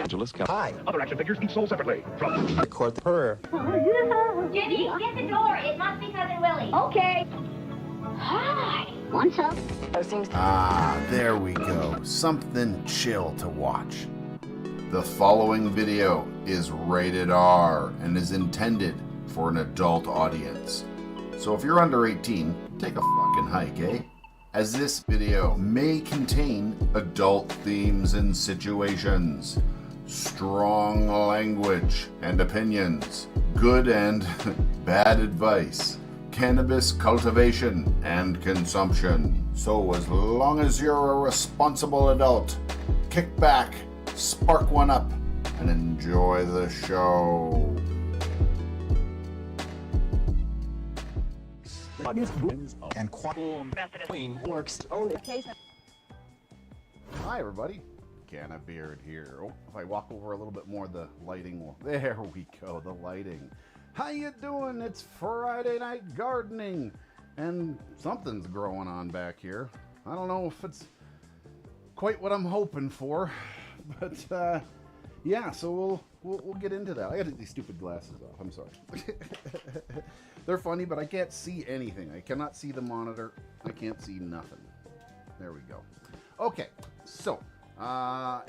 Angeles, Hi. Other action figures each sold separately. From Record the purr. Jimmy, get the door. It must be Cousin Willie. Okay. Hi. What's up? Ah, there we go. Something chill to watch. The following video is rated R and is intended for an adult audience. So if you're under 18, take a fucking hike, eh? As this video may contain adult themes and situations, strong language and opinions, good and bad advice, cannabis cultivation and consumption. So as long as you're a responsible adult, kick back, spark one up, and enjoy the show. And Works. Hi everybody, Canna Beard here. Oh, if I walk over a little bit more, the lighting will... There we go, the lighting. How you doing? It's Friday night gardening, and something's growing on back here. I don't know if it's quite what I'm hoping for, but yeah, so we'll get into that. I got these stupid glasses off. I'm sorry. They're funny, but I can't see anything. I cannot see the monitor. I can't see nothing. There we go. Okay, so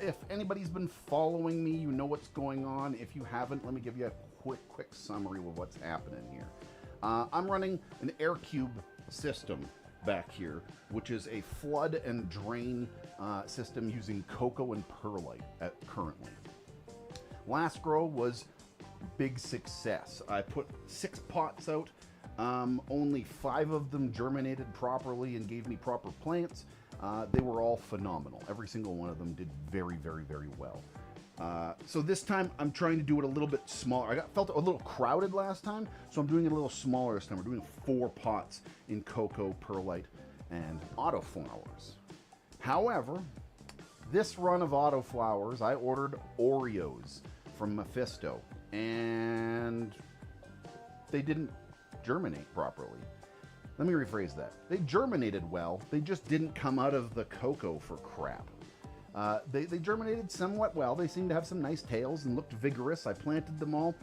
if anybody's been following me, you know what's going on. If you haven't, let me give you a quick summary of what's happening here. I'm running an AIRCUBE system back here, which is a flood and drain system using COCO and perlite currently. Last grow was big success. I put 6 pots out. Only 5 of them germinated properly and gave me proper plants. They were all phenomenal. Every single one of them did very, very, very well. So this time I'm trying to do it a little bit smaller. I felt a little crowded last time, so I'm doing it a little smaller this time. We're doing 4 pots in COCO, perlite, and AUTOFLOWERS. However, this run of AUTOFLOWERS, I ordered OREOz from Mephisto, and they didn't germinate properly. Let me rephrase that. They germinated well, they just didn't come out of the COCO for crap. They germinated somewhat well. They seemed to have some nice tails and looked vigorous. I planted them all.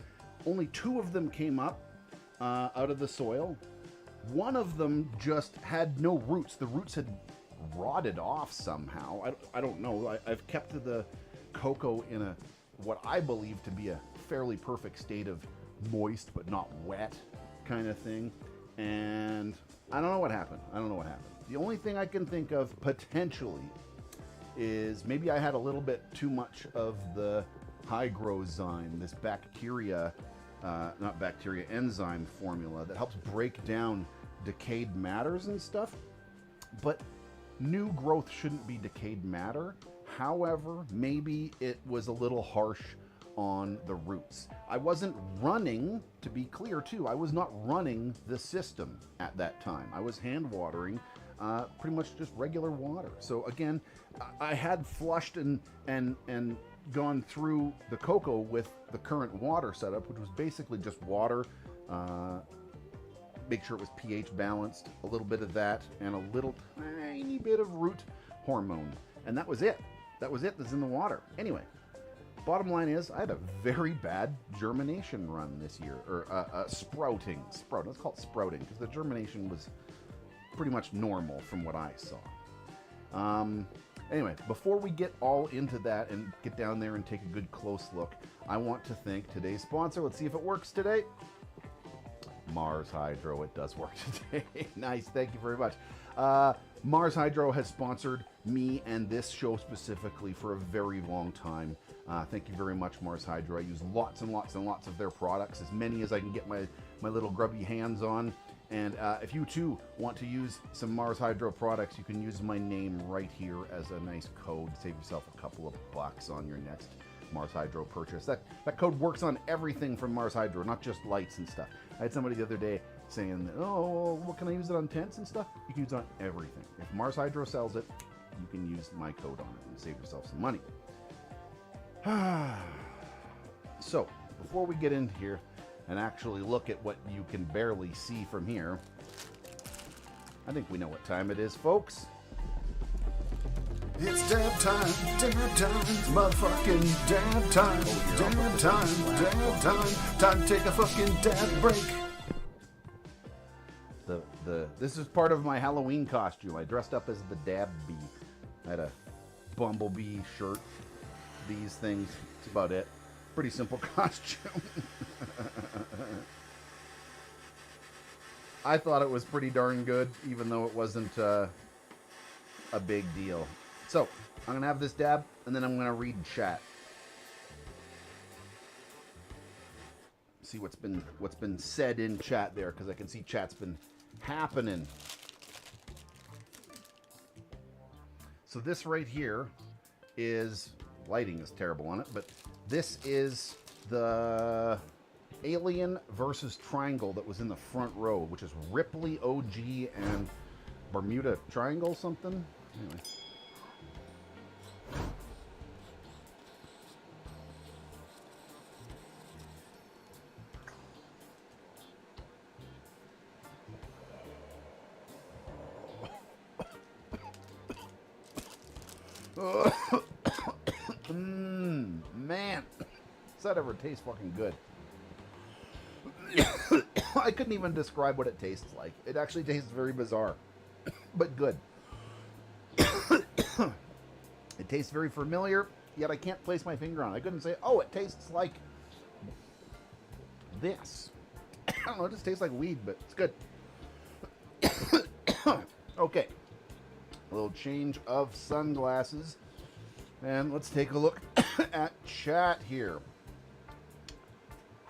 Only 2 of them came up out of the soil. One of them just had no roots. The roots had rotted off somehow. I don't know. I've kept the COCO in what I believe to be a fairly perfect state of moist but not wet kind of thing. And I don't know what happened. The only thing I can think of potentially is maybe I had a little bit too much of the hygrozyme, this enzyme formula that helps break down decayed matters and stuff. But new growth shouldn't be decayed matter. However, maybe it was a little harsh on the roots. I wasn't running, to be clear too, I was not running the system at that time. I was hand watering pretty much just regular water. So again, I had flushed and gone through the COCO with the current water setup, which was basically just water, make sure it was pH balanced, a little bit of that, and a little tiny bit of root hormone. And that was it. That was it that's in the water. Anyway, bottom line is I had a very bad germination run this year, or sprouting. Let's call it sprouting, because the germination was pretty much normal from what I saw. Anyway, before we get all into that and get down there and take a good close look, I want to thank today's sponsor. Let's see if it works today. MARSHYDRO. It does work today. Nice. Thank you very much. MARSHYDRO has sponsored me and this show specifically for a very long time. Thank you very much, MARSHYDRO. I use lots and lots and lots of their products, as many as I can get my little grubby hands on. And if you too want to use some MARSHYDRO products, you can use my name right here as a nice code. Save yourself a couple of bucks on your next MARSHYDRO purchase. That code works on everything from MARSHYDRO, not just lights and stuff. I had somebody the other day saying, oh, what can I use it on tents and stuff? You can use it on everything. If MARSHYDRO sells it, you can use my code on it and save yourself some money. So, before we get into here and actually look at what you can barely see from here, I think we know what time it is, folks. It's dab time, motherfucking dab time, dab time, time to take a fucking dab break. This is part of my Halloween costume. I dressed up as the dab bee. I had a bumblebee shirt, these things, that's about it. Pretty simple costume. I thought it was pretty darn good, even though it wasn't a big deal. So, I'm going to have this dab, and then I'm going to read chat. See what's been said in chat there, because I can see chat's been happening. So this right here is, lighting is terrible on it, but this is the Alien versus Triangle that was in the front row, which is Ripley OG and Bermuda Triangle something. Anyway. Man, does that ever taste fucking good? I couldn't even describe what it tastes like. It actually tastes very bizarre, but good. It tastes very familiar, yet I can't place my finger on it. I couldn't say, oh, it tastes like this. I don't know, it just tastes like weed, but it's good. Okay. A little change of sunglasses. And let's take a look at chat here.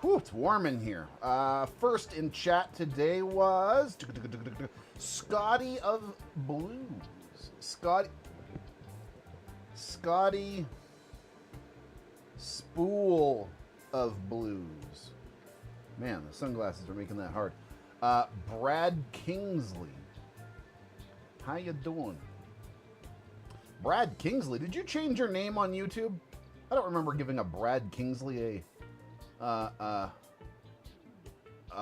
Whew, it's warm in here. First in chat today was Scotty of Blues. Scotty Spool of Blues. Man, the sunglasses are making that hard. Brad Kingsley. How you doing? Brad Kingsley, did you change your name on YouTube? I don't remember giving a Brad Kingsley a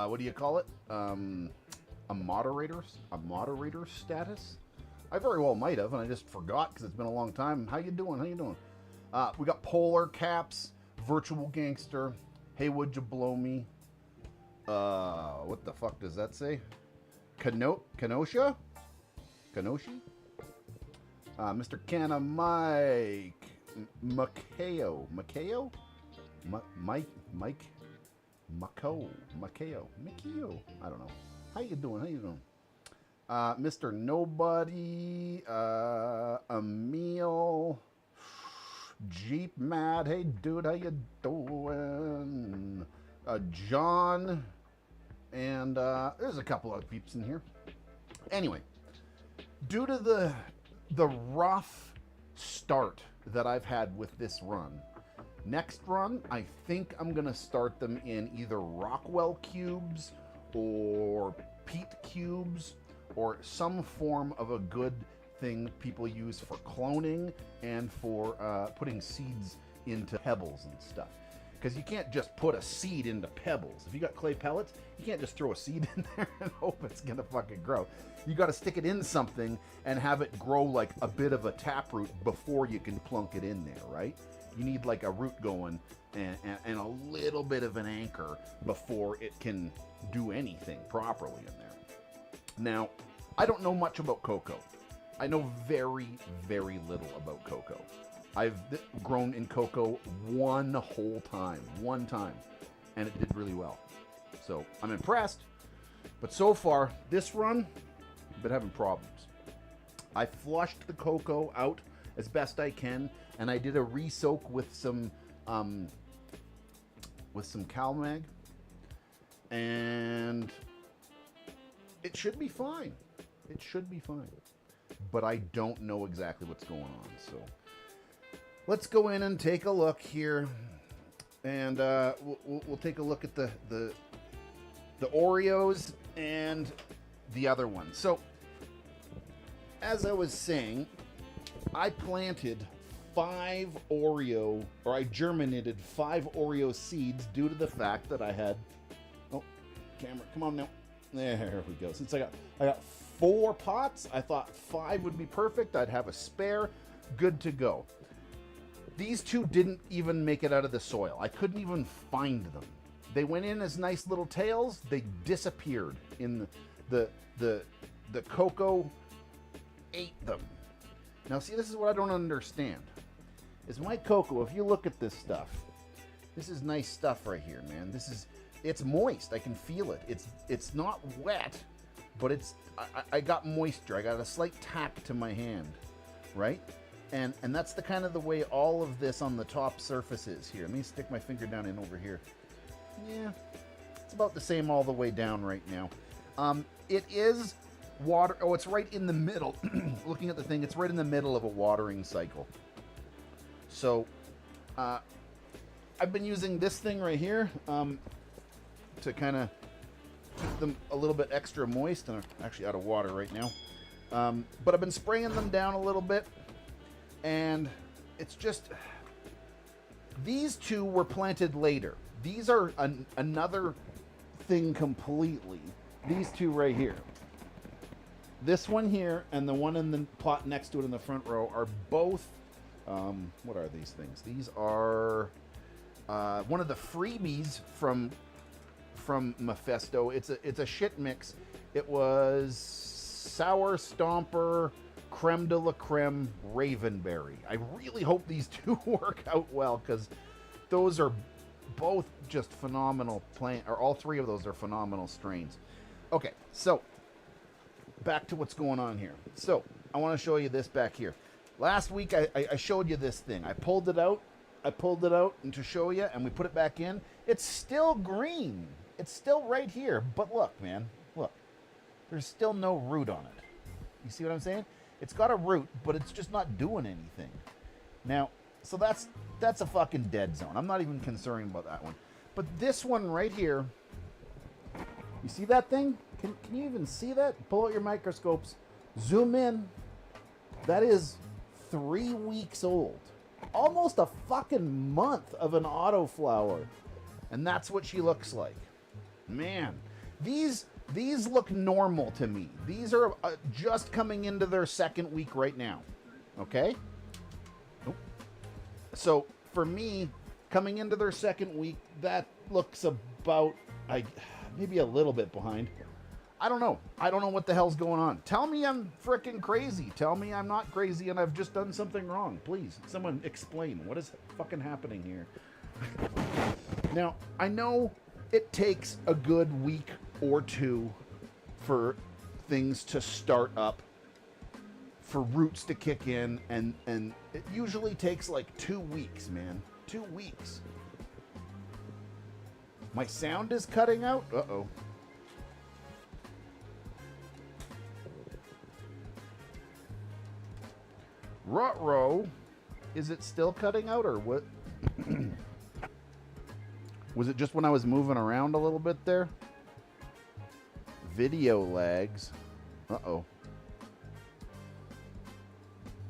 what do you call it? A moderator status? I very well might have, and I just forgot because it's been a long time. How you doing? How you doing? We got Polar Caps, Virtual Gangster. Hey, would you blow me? What the fuck does that say? Kenosha? Kenoshi? Mr. Canna Mike. Makeo. Mike? Makeo. I don't know. How you doing? Mr. Nobody. Emil. Jeep Mad. Hey, dude, how you doing? John. And there's a couple other peeps in here. Anyway, due to the rough start that I've had with this run, next run, I think I'm going to start them in either Rockwell cubes or Pete cubes or some form of a good thing people use for cloning and for putting seeds into pebbles and stuff. Because you can't just put a seed into pebbles. If you got clay pellets, you can't just throw a seed in there and hope it's going to fucking grow. You got to stick it in something and have it grow like a bit of a taproot before you can plunk it in there, right? You need like a root going and a little bit of an anchor before it can do anything properly in there. Now, I don't know much about COCO. I know very, very little about COCO. I've grown in COCO one time, and it did really well. So I'm impressed, but so far, this run, I've been having problems. I flushed the COCO out as best I can, and I did a re-soak with some CalMag, and it should be fine. It should be fine, but I don't know exactly what's going on, so let's go in and take a look here, and we'll take a look at the OREOz and the other one. So, as I was saying, I planted I germinated 5 Oreo seeds due to the fact that I had, oh, camera, come on now. There we go. Since I got 4 pots, I thought 5 would be perfect. I'd have a spare. good to go. These two didn't even make it out of the soil. I couldn't even find them. They went in as nice little tails. They disappeared in the COCO ate them. Now see, this is what I don't understand. Is my COCO, if you look at this stuff, this is nice stuff right here, man. It's moist. I can feel it. It's not wet, but I got moisture. I got a slight tap to my hand, right? And that's the kind of the way all of this on the top surface is here. Let me stick my finger down in over here. Yeah, it's about the same all the way down right now. It is water. Oh, it's right in the middle. Looking at the thing, it's right in the middle of a watering cycle. So, I've been using this thing right here to kind of keep them a little bit extra moist. And I'm actually out of water right now. But I've been spraying them down a little bit. And it's just... These two were planted later. These are another thing completely. These two right here. This one here and the one in the plot next to it in the front row are both... what are these things? These are one of the freebies from Mephisto. It's a shit mix. It was Sour Stomper, Creme de la Creme, Ravenberry. I really hope these two work out well, because those are both just phenomenal or all three of those are phenomenal strains. Okay, so back to what's going on here. So I want to show you this back here. Last week I showed you this thing. I pulled it out and to show you, and we put it back in. It's still green. It's still right here. But look, man, look. There's still no root on it. You see what I'm saying? It's got a root, but it's just not doing anything. Now, so that's a fucking dead zone. I'm not even concerned about that one. But this one right here, you see that thing? Can you even see that? Pull out your microscopes. Zoom in. That is 3 weeks old. Almost a fucking month of an autoflower. And that's what she looks like. Man, these look normal to me. These are just coming into their second week right now. Okay? Nope. So, for me, coming into their second week, that looks about, maybe a little bit behind. I don't know. I don't know what the hell's going on. Tell me I'm freaking crazy. Tell me I'm not crazy and I've just done something wrong. Please, someone explain. What is fucking happening here? Now, I know it takes a good week or two for things to start up, for roots to kick in, and it usually takes like 2 weeks, man. 2 weeks. My sound is cutting out? Uh-oh. Ruh-roh. Is it still cutting out, or what? Was it just when I was moving around a little bit there? Video lags. Uh-oh.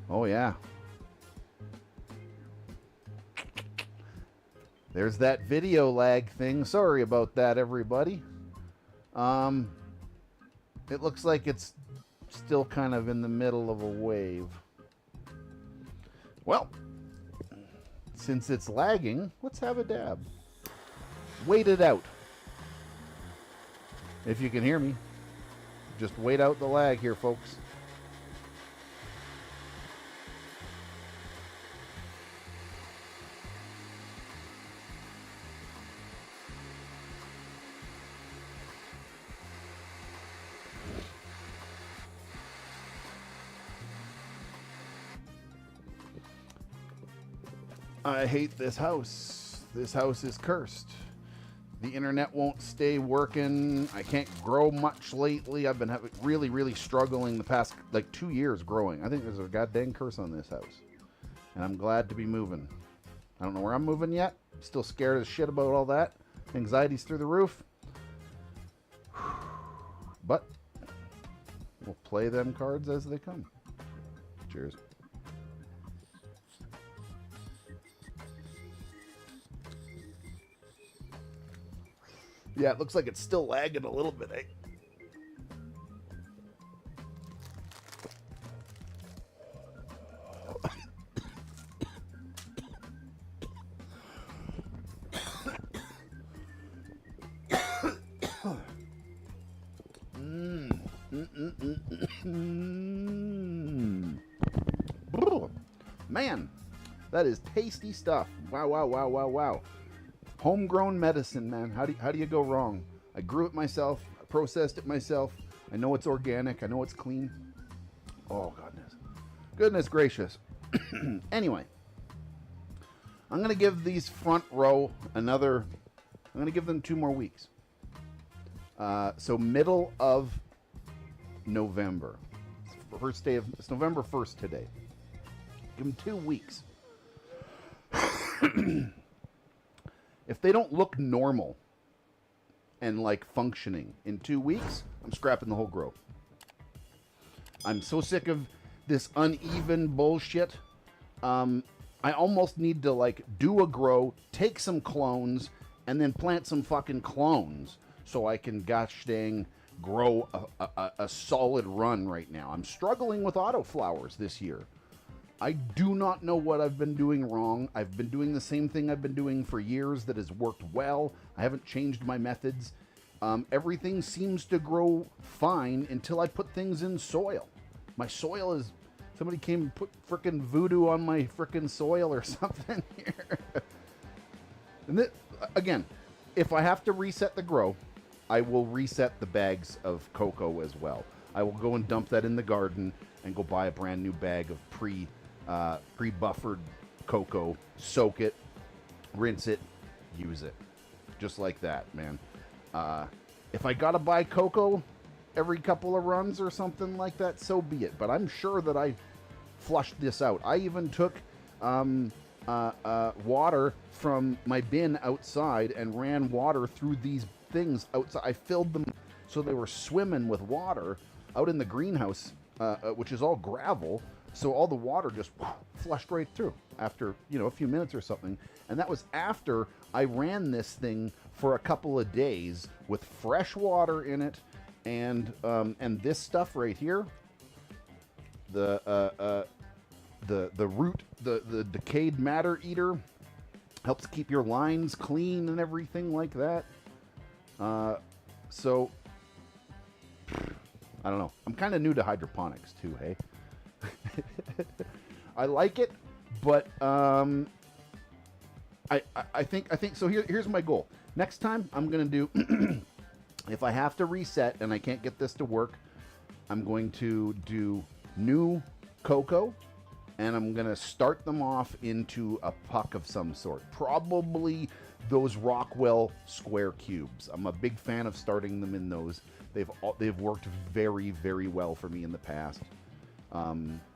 Oh, yeah. There's that video lag thing. Sorry about that, everybody. It looks like it's still kind of in the middle of a wave. Well, since it's lagging, let's have a dab. Wait it out. If you can hear me. Just wait out the lag here, folks. I hate this house. This house is cursed. The internet won't stay working. I can't grow much lately. I've been really struggling the past like 2 years growing. I think there's a goddamn curse on this house. And I'm glad to be moving. I don't know where I'm moving yet. Still scared as shit about all that. Anxiety's through the roof. But we'll play them cards as they come. Cheers. Yeah, it looks like it's still lagging a little bit, eh? Man, that is tasty stuff. Wow, wow, wow, wow, wow. Homegrown medicine, man. How do you go wrong? I grew it myself. I processed it myself. I know it's organic. I know it's clean. Oh, goodness. Goodness gracious. Anyway, I'm going to give these front row another... I'm going to give them 2 more weeks. So middle of November. First day of... It's November 1st today. Give them 2 weeks. If they don't look normal and like functioning in 2 weeks, I'm scrapping the whole grow. I'm so sick of this uneven bullshit. I almost need to like do a grow, take some clones, and then plant some fucking clones so I can gosh dang grow a solid run right now. I'm struggling with autoflowers this year. I do not know what I've been doing wrong. I've been doing the same thing I've been doing for years that has worked well. I haven't changed my methods. Everything seems to grow fine until I put things in soil. My soil is... Somebody came and put frickin' voodoo on my frickin' soil or something here. And again, if I have to reset the grow, I will reset the bags of cocoa as well. I will go and dump that in the garden and go buy a brand new bag of pre-buffered cocoa, soak it, rinse it, use it. Just like that, man. If I gotta buy cocoa every couple of runs or something like that, so be it. But I'm sure that I flushed this out. I even took water from my bin outside and ran water through these things outside. I filled them so they were swimming with water out in the greenhouse, which is all gravel. So all the water just flushed right through after, you know, a few minutes or something. And that was after I ran this thing for a couple of days with fresh water in it. And this stuff right here, the root, the decayed matter eater, helps keep your lines clean and everything like that. So I don't know. I'm kind of new to hydroponics too, hey. I like it, but I think so. Here's my goal. Next time I'm gonna do. If I have to reset and I can't get this to work, I'm going to do new cocoa, and I'm going to start them off into a puck of some sort. Probably those Rockwell square cubes. I'm a big fan of starting them in those. They've worked very, very well for me in the past.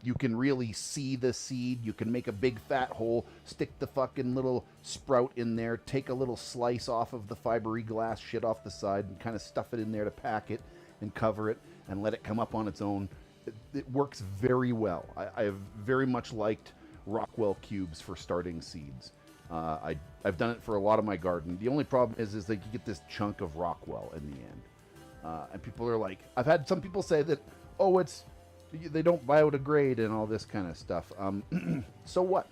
You can really see the seed. You can make a big fat hole, stick the fucking little sprout in there, take a little slice off of the fiberglass shit off the side and kind of stuff it in there to pack it and cover it and let it come up on its own. It works very well. I have very much liked Rockwell cubes for starting seeds. I've done it for a lot of my garden. The only problem is that you get this chunk of Rockwell in the end. And people are like, I've had some people say that, oh, they don't biodegrade and all this kind of stuff. So what?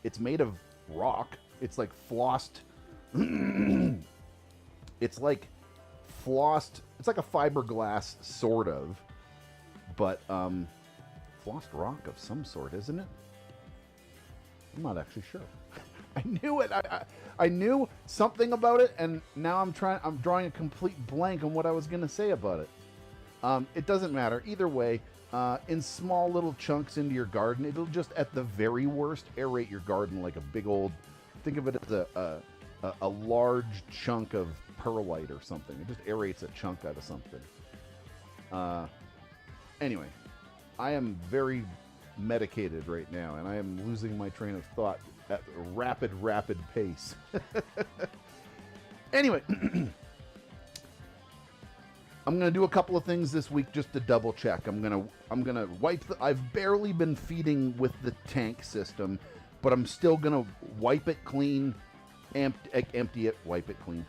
It's made of rock. It's like flossed. It's like flossed. It's like a fiberglass, sort of. But flossed rock of some sort, isn't it? I'm not actually sure. I knew it. I knew something about it, and now I'm drawing a complete blank on what I was going to say about it. It doesn't matter. Either way, in small little chunks into your garden, it'll just, at the very worst, aerate your garden like a big old... Think of it as a large chunk of perlite or something. It just aerates a chunk out of something. Anyway, I am very medicated right now, and I am losing my train of thought at a rapid pace. Anyway... I'm gonna do a couple of things this week just to double check. I'm gonna wipe I've barely been feeding with the tank system, but I'm still gonna wipe it clean, empty it, wipe it clean.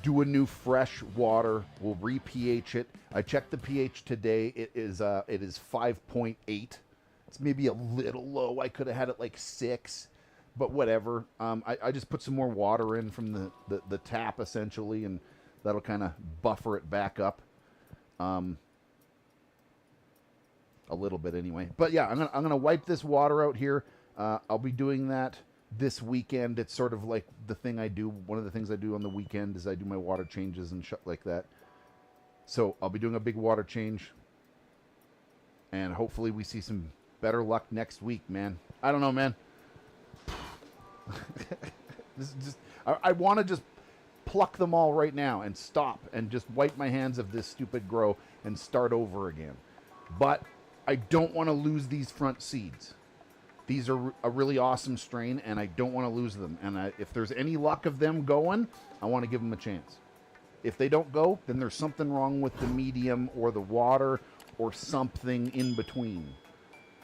Do a new fresh water. We'll re-pH it. I checked the pH today. It is 5.8. It's maybe a little low. I could have had it like 6, but whatever. I just put some more water in from the tap essentially, and that'll kind of buffer it back up. a little bit anyway. But yeah, I'm gonna wipe this water out here. I'll be doing that this weekend. It's sort of like the thing I do. One of the things I do on the weekend is I do my water changes and shit like that. So I'll be doing a big water change, and hopefully we see some better luck next week, man. I don't know, man. This is just, I want to just pluck them all right now and stop and just wipe my hands of this stupid grow and start over again. But I don't want to lose these front seeds. These are a really awesome strain, and I don't want to lose them. And if there's any luck of them going, I want to give them a chance. If they don't go, then there's something wrong with the medium or the water or something in between.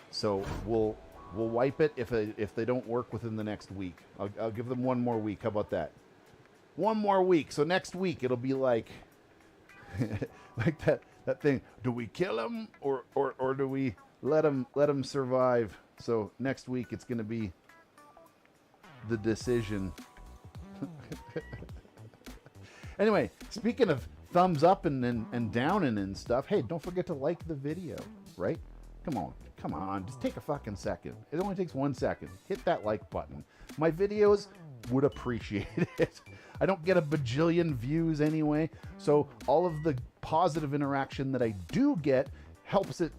So we'll wipe it if they don't work within the next week. I'll give them one more week. How about that? One more week. So next week it'll be like like that thing. Do we kill them or do we let them survive? So next week it's going to be the decision. Anyway, speaking of thumbs up and down and stuff, hey, don't forget to like the video, right? Come on, just take a fucking second. It only takes 1 second. Hit that like button. My videos would appreciate it. I don't get a bajillion views anyway, so all of the positive interaction that I do get helps it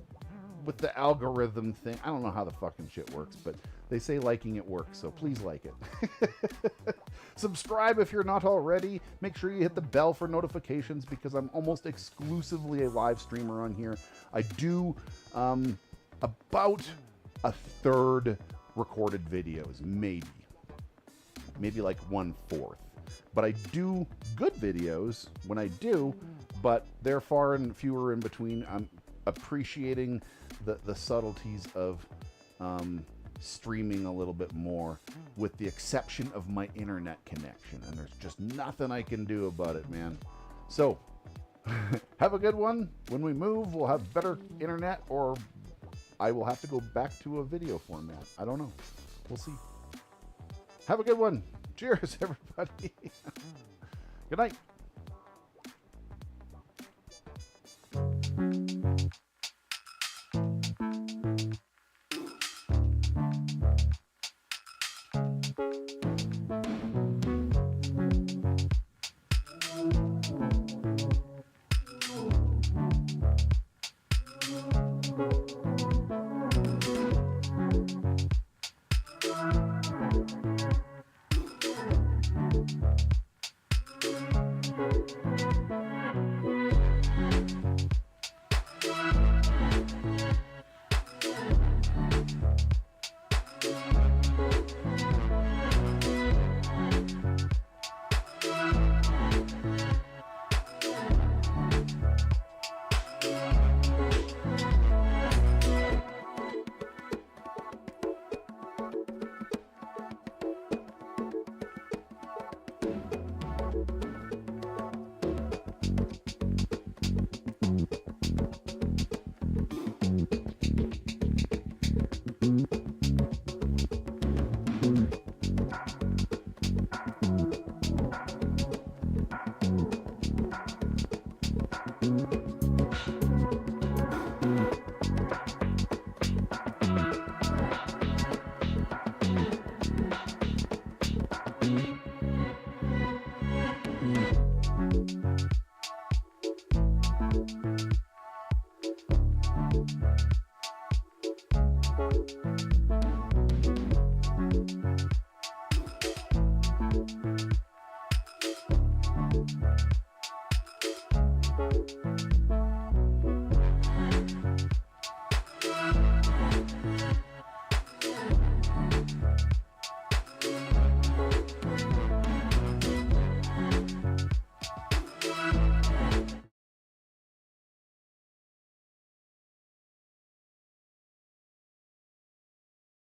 with the algorithm thing. I don't know how the fucking shit works, but they say liking it works, so please like it. Subscribe if you're not already. Make sure you hit the bell for notifications because I'm almost exclusively a live streamer on here. I do about a third recorded videos, maybe like 1/4. But I do good videos when I do, but they're far and fewer in between. I'm appreciating the subtleties of streaming a little bit more, with the exception of my internet connection, and there's just nothing I can do about it, man. So have a good one. When we move, we'll have better internet, or I will have to go back to a video format. I don't know. We'll see. Have a good one. Cheers, everybody. Good night.